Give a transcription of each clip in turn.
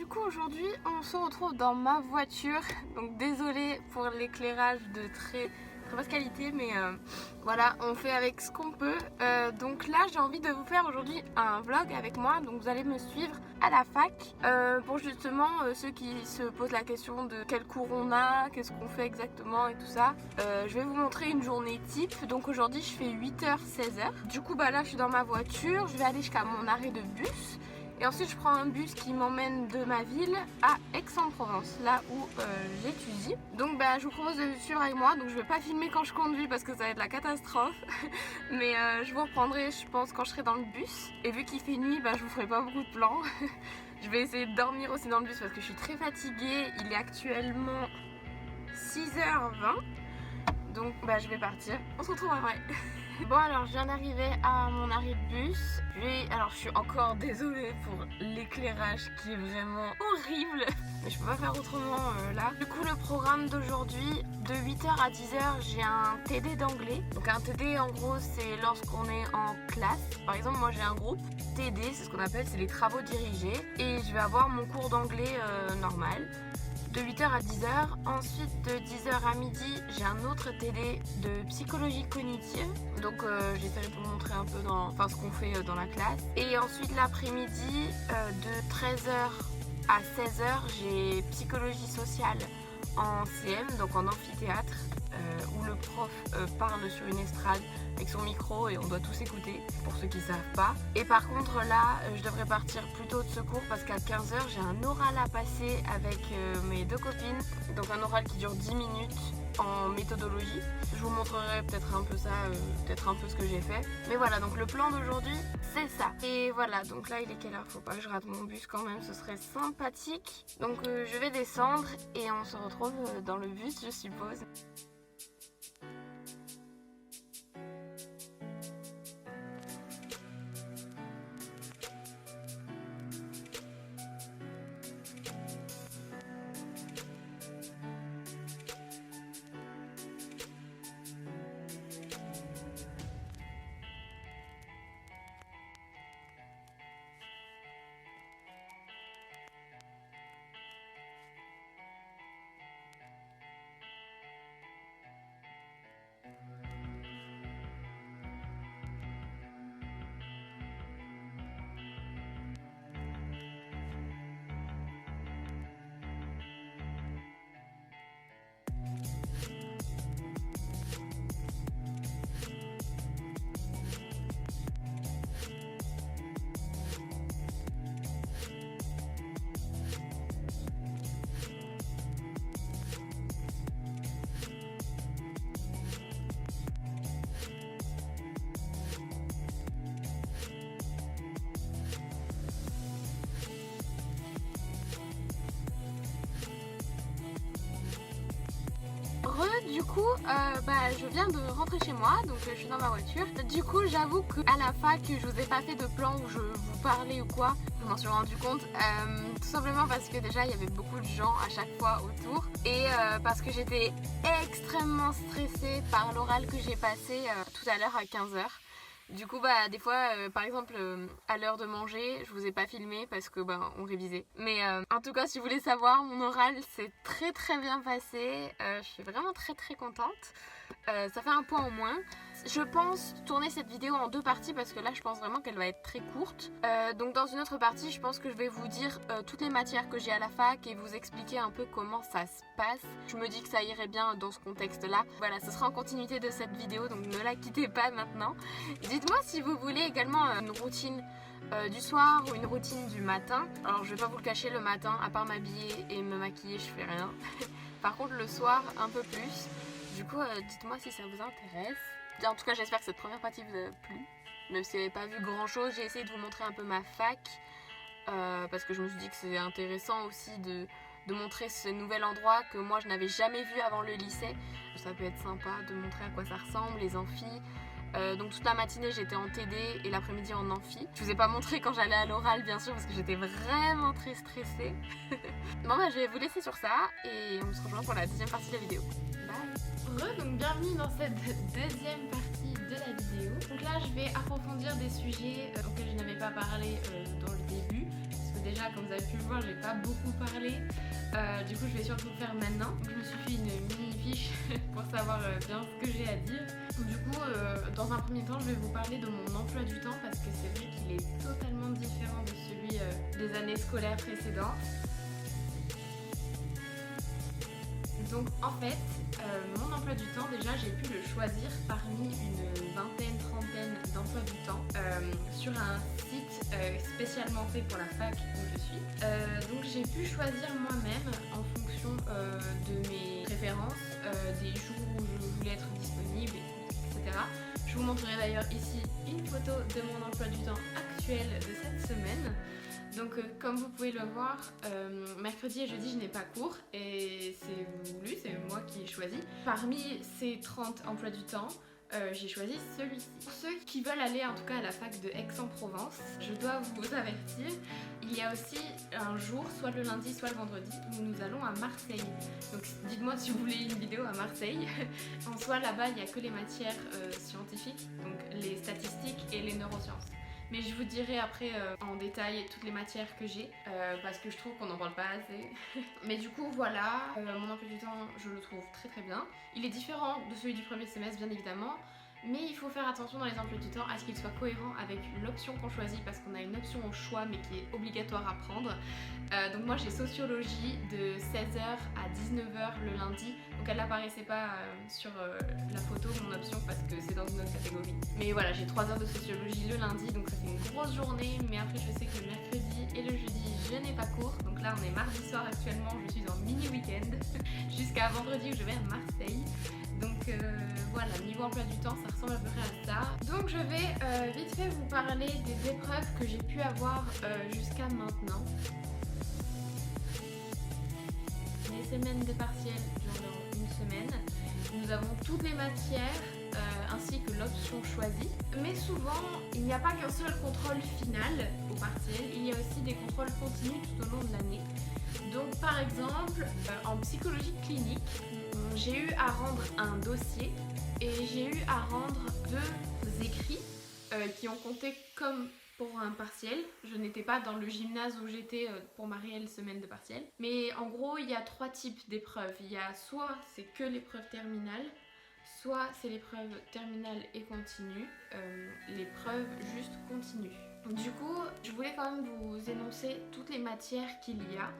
Du coup aujourd'hui on se retrouve dans ma voiture, donc désolée pour l'éclairage de très basse qualité, mais voilà, on fait avec ce qu'on peut. Donc là j'ai envie de vous faire aujourd'hui un vlog avec moi, donc vous allez me suivre à la fac pour justement ceux qui se posent la question de quel cours on a, qu'est-ce qu'on fait exactement et tout ça. Je vais vous montrer une journée type. Donc aujourd'hui je fais 8h 16h. Du coup bah là je suis dans ma voiture, je vais aller jusqu'à mon arrêt de bus. Et ensuite je prends un bus qui m'emmène de ma ville à Aix-en-Provence, là où j'étudie. Donc bah, je vous propose de suivre avec moi, donc je vais pas filmer quand je conduis parce que ça va être la catastrophe. Mais je vous reprendrai je pense quand je serai dans le bus. Et vu qu'il fait nuit, bah, je vous ferai pas beaucoup de plans. Je vais essayer de dormir aussi dans le bus parce que je suis très fatiguée. Il est actuellement 6h20. Donc bah, je vais partir, on se retrouve après. Bon alors je viens d'arriver à mon arrêt de bus. Alors je suis encore désolée pour l'éclairage qui est vraiment horrible. Mais je peux pas faire autrement là. Du coup le programme d'aujourd'hui, de 8h à 10h, j'ai un TD d'anglais. Donc un TD en gros c'est lorsqu'on est en classe. Par exemple moi j'ai un groupe TD, c'est ce qu'on appelle, c'est les travaux dirigés. Et je vais avoir mon cours d'anglais normal. De 8h à 10h. Ensuite de 10h à midi j'ai un autre TD de psychologie cognitive, donc j'essaierai de vous montrer un peu ce qu'on fait dans la classe. Et ensuite l'après-midi de 13h à 16h j'ai psychologie sociale en CM, donc en amphithéâtre, où le prof parle sur une estrade avec son micro et on doit tous écouter, pour ceux qui savent pas. Et par contre là je devrais partir plus tôt de ce cours parce qu'à 15h j'ai un oral à passer avec mes deux copines, donc un oral qui dure 10 minutes en méthodologie. Je vous montrerai peut-être un peu ça, peut-être un peu ce que j'ai fait. Mais voilà, donc le plan d'aujourd'hui c'est ça. Et voilà, donc là il est quelle heure? Faut pas que je rate mon bus quand même, ce serait sympathique. Donc je vais descendre et on se retrouve dans le bus je suppose. Du coup, je viens de rentrer chez moi, donc je suis dans ma voiture. Du coup, j'avoue qu'à la fac, je vous ai pas fait de plan où je vous parlais ou quoi. Je m'en suis rendu compte, tout simplement parce que déjà il y avait beaucoup de gens à chaque fois autour et parce que j'étais extrêmement stressée par l'oral que j'ai passé tout à l'heure à 15h. Du coup des fois par exemple à l'heure de manger je vous ai pas filmé parce que on révisait. Mais en tout cas si vous voulez savoir, mon oral s'est très bien passé. Je suis vraiment très contente. Ça fait un point en moins. Je pense tourner cette vidéo en deux parties parce que là je pense vraiment qu'elle va être très courte. Donc dans une autre partie je pense que je vais vous dire toutes les matières que j'ai à la fac et vous expliquer un peu comment ça se passe. Je me dis que ça irait bien dans ce contexte là. Voilà, ce sera en continuité de cette vidéo, donc ne la quittez pas maintenant. Dites-moi si vous voulez également une routine du soir ou une routine du matin. Alors je vais pas vous le cacher, le matin à part m'habiller et me maquiller je fais rien. Par contre le soir un peu plus. Du coup dites-moi si ça vous intéresse. En tout cas j'espère que cette première partie vous a plu. Même si vous n'avez pas vu grand chose, j'ai essayé de vous montrer un peu ma fac. Parce que je me suis dit que c'est intéressant aussi de montrer ce nouvel endroit que moi je n'avais jamais vu avant le lycée. Ça peut être sympa de montrer à quoi ça ressemble, les amphis. Donc toute la matinée j'étais en TD et l'après-midi en amphi. Je vous ai pas montré quand j'allais à l'oral bien sûr parce que j'étais vraiment très stressée. Bon je vais vous laisser sur ça et on se rejoint pour la deuxième partie de la vidéo. Bye. Donc bienvenue dans cette deuxième partie de la vidéo. Donc là je vais approfondir des sujets auxquels je n'avais pas parlé dans le début. Parce que déjà comme vous avez pu le voir j'ai pas beaucoup parlé. Du coup je vais surtout le faire maintenant. Donc, je me suis fait une mini fiche pour savoir bien ce que j'ai à dire. Du coup dans un premier temps je vais vous parler de mon emploi du temps parce que c'est vrai qu'il est totalement différent de celui des années scolaires précédentes. Donc en fait, mon emploi du temps, déjà j'ai pu le choisir parmi une vingtaine, trentaine d'emplois du temps sur un site spécialement fait pour la fac où je suis. Donc j'ai pu choisir moi-même en fonction de mes préférences, des jours où je voulais être disponible, etc. Je vous montrerai d'ailleurs ici une photo de mon emploi du temps actuel de cette semaine. Donc comme vous pouvez le voir, mercredi et jeudi je n'ai pas cours et c'est voulu, c'est moi qui ai choisi. Parmi ces 30 emplois du temps, j'ai choisi celui-ci. Pour ceux qui veulent aller en tout cas à la fac de Aix-en-Provence, je dois vous avertir, il y a aussi un jour, soit le lundi, soit le vendredi, où nous allons à Marseille. Donc dites-moi si vous voulez une vidéo à Marseille. En soi là-bas il n'y a que les matières scientifiques, donc les statistiques et les neurosciences. Mais je vous dirai après en détail toutes les matières que j'ai parce que je trouve qu'on n'en parle pas assez. Mais du coup voilà, mon emploi du temps je le trouve très très bien. Il est différent de celui du premier semestre bien évidemment. Mais il faut faire attention dans les emplois du temps à ce qu'il soit cohérent avec l'option qu'on choisit parce qu'on a une option au choix mais qui est obligatoire à prendre. Donc moi j'ai sociologie de 16h à 19h le lundi. Donc elle n'apparaissait pas sur la photo mon option parce que c'est dans une autre catégorie. Mais voilà, j'ai 3 heures de sociologie le lundi donc ça fait une grosse journée. Mais après je sais que le mercredi et le jeudi je n'ai pas cours. Donc là on est mardi soir actuellement, je suis en mini week-end jusqu'à vendredi où je vais à Marseille. Donc voilà, niveau emploi du temps, ça ressemble à peu près à ça. Donc je vais vite fait vous parler des épreuves que j'ai pu avoir jusqu'à maintenant. Les semaines de partiels durant une semaine. Nous avons toutes les matières ainsi que l'option choisie. Mais souvent, il n'y a pas qu'un seul contrôle final au partiel, il y a aussi des contrôles continus tout au long de l'année. Donc par exemple, en psychologie clinique, j'ai eu à rendre un dossier et j'ai eu à rendre 2 écrits qui ont compté comme pour un partiel. Je n'étais pas dans le gymnase où j'étais pour ma réelle semaine de partiel. Mais en gros, il y a 3 types d'épreuves. Il y a soit c'est que l'épreuve terminale, soit c'est l'épreuve terminale et continue, l'épreuve juste continue. Du coup, je voulais quand même vous énoncer toutes les matières qu'il y a.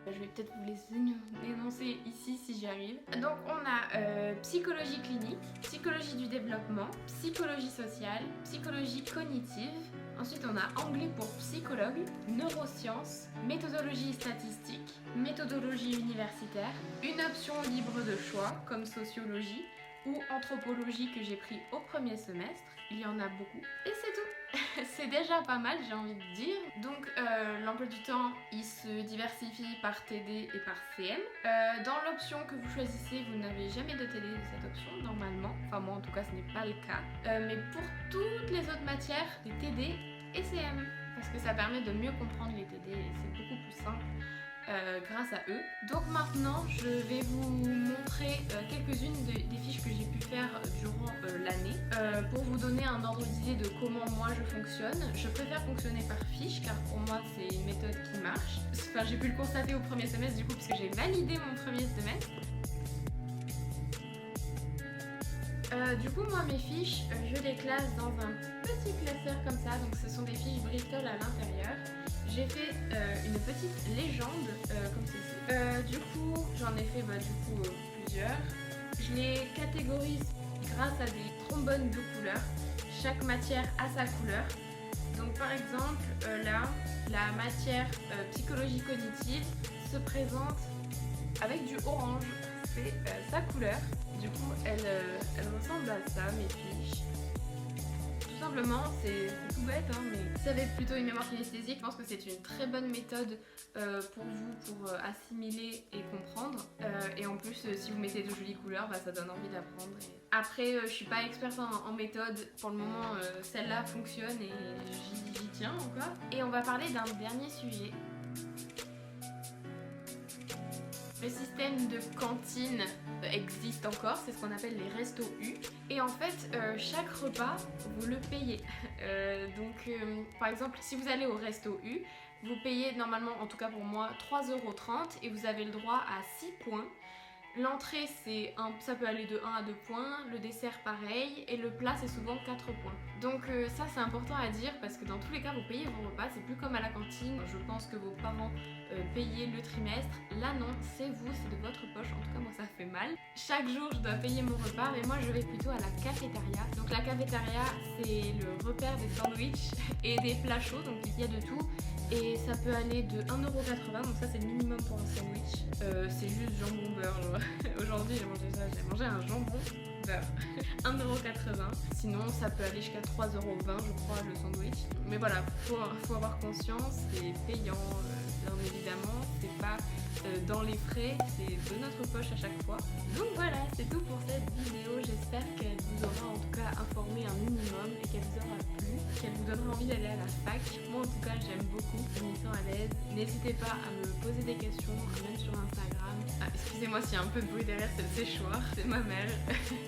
Je vais peut-être vous les énoncer ici si j'y arrive. Donc on a psychologie clinique, psychologie du développement, psychologie sociale, psychologie cognitive. Ensuite on a anglais pour psychologue, neurosciences, méthodologie statistique, méthodologie universitaire, une option libre de choix comme sociologie ou anthropologie que j'ai pris au premier semestre. Il y en a beaucoup et c'est tout. C'est déjà pas mal, j'ai envie de dire. Donc l'emploi du temps il se diversifie par TD et par CM. Dans l'option que vous choisissez, vous n'avez jamais de TD de cette option normalement. Enfin moi en tout cas ce n'est pas le cas. Mais pour toutes les autres matières, c'est TD et CM. Parce que ça permet de mieux comprendre les TD et c'est beaucoup plus simple. Grâce à eux. Donc maintenant je vais vous montrer quelques-unes des fiches que j'ai pu faire durant l'année pour vous donner un ordre d'idée de comment moi je fonctionne. Je préfère fonctionner par fiche car pour moi c'est une méthode qui marche. Enfin j'ai pu le constater au premier semestre du coup parce que j'ai validé mon premier semestre. Du coup moi mes fiches je les classe dans un petit classeur comme ça, donc ce sont des fiches Bristol à l'intérieur. J'ai fait une petite légende comme ceci. Du coup j'en ai fait plusieurs. Je les catégorise grâce à des trombones de couleurs. Chaque matière a sa couleur. Donc par exemple là la matière psychologie cognitive se présente avec du orange, c'est sa couleur. Du coup, elle ressemble à ça, mes fiches. Tout simplement, c'est tout bête, hein, mais si vous avez plutôt une mémoire kinesthésique, je pense que c'est une très bonne méthode pour vous, pour assimiler et comprendre. Et en plus, si vous mettez de jolies couleurs, ça donne envie d'apprendre. Après, je suis pas experte en méthode. Pour le moment, celle-là fonctionne et j'y tiens encore. Et on va parler d'un dernier sujet. Le système de cantine existe encore, c'est ce qu'on appelle les restos U. Et en fait, chaque repas, vous le payez. Par exemple, si vous allez au resto U, vous payez normalement, en tout cas pour moi, 3,30 € et vous avez le droit à 6 points. L'entrée, ça peut aller de 1 à 2 points, le dessert pareil, et le plat c'est souvent 4 points. Donc ça c'est important à dire parce que dans tous les cas vous payez vos repas, c'est plus comme à la cantine. Je pense que vos parents payaient le trimestre. Là non, c'est vous, c'est de votre poche, en tout cas moi ça fait mal. Chaque jour je dois payer mon repas, mais moi je vais plutôt à la cafétéria. Donc la cafétéria c'est le repère des sandwichs et des plats chauds, donc il y a de tout. Et ça peut aller de 1,80 €, donc ça c'est le minimum pour un sandwich. C'est juste jambon beurre. Aujourd'hui j'ai mangé ça, j'ai mangé un jambon beurre. 1,80 €. Sinon ça peut aller jusqu'à 3,20 € je crois le sandwich. Mais voilà, faut avoir conscience, c'est payant bien évidemment, c'est pas dans les frais, c'est de notre poche à chaque fois. Donc voilà, c'est tout pour cette vidéo, j'espère qu'elle vous aura en tout cas informé un minimum et qu'elle vous aura plu, qu'elle vous donnera envie d'aller à la fac. Moi en tout cas j'aime beaucoup, je m'y sens à l'aise. N'hésitez pas à me poser des questions, même sur Instagram. Ah, excusez-moi s'il y a un peu de bruit derrière, c'est le séchoir, c'est ma mère.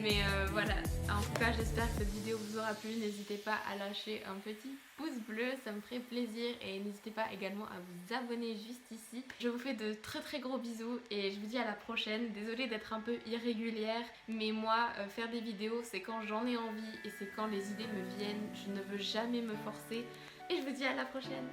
Mais voilà, en tout cas j'espère que cette vidéo vous aura plu, n'hésitez pas à lâcher un petit pouce bleu, ça me ferait plaisir, et n'hésitez pas également à vous abonner juste ici. Je vous fais de très gros bisous et je vous dis à la prochaine. Désolée d'être un peu irrégulière, mais moi faire des vidéos c'est quand j'en ai envie et c'est quand les idées me viennent. Je ne veux jamais me forcer et je vous dis à la prochaine.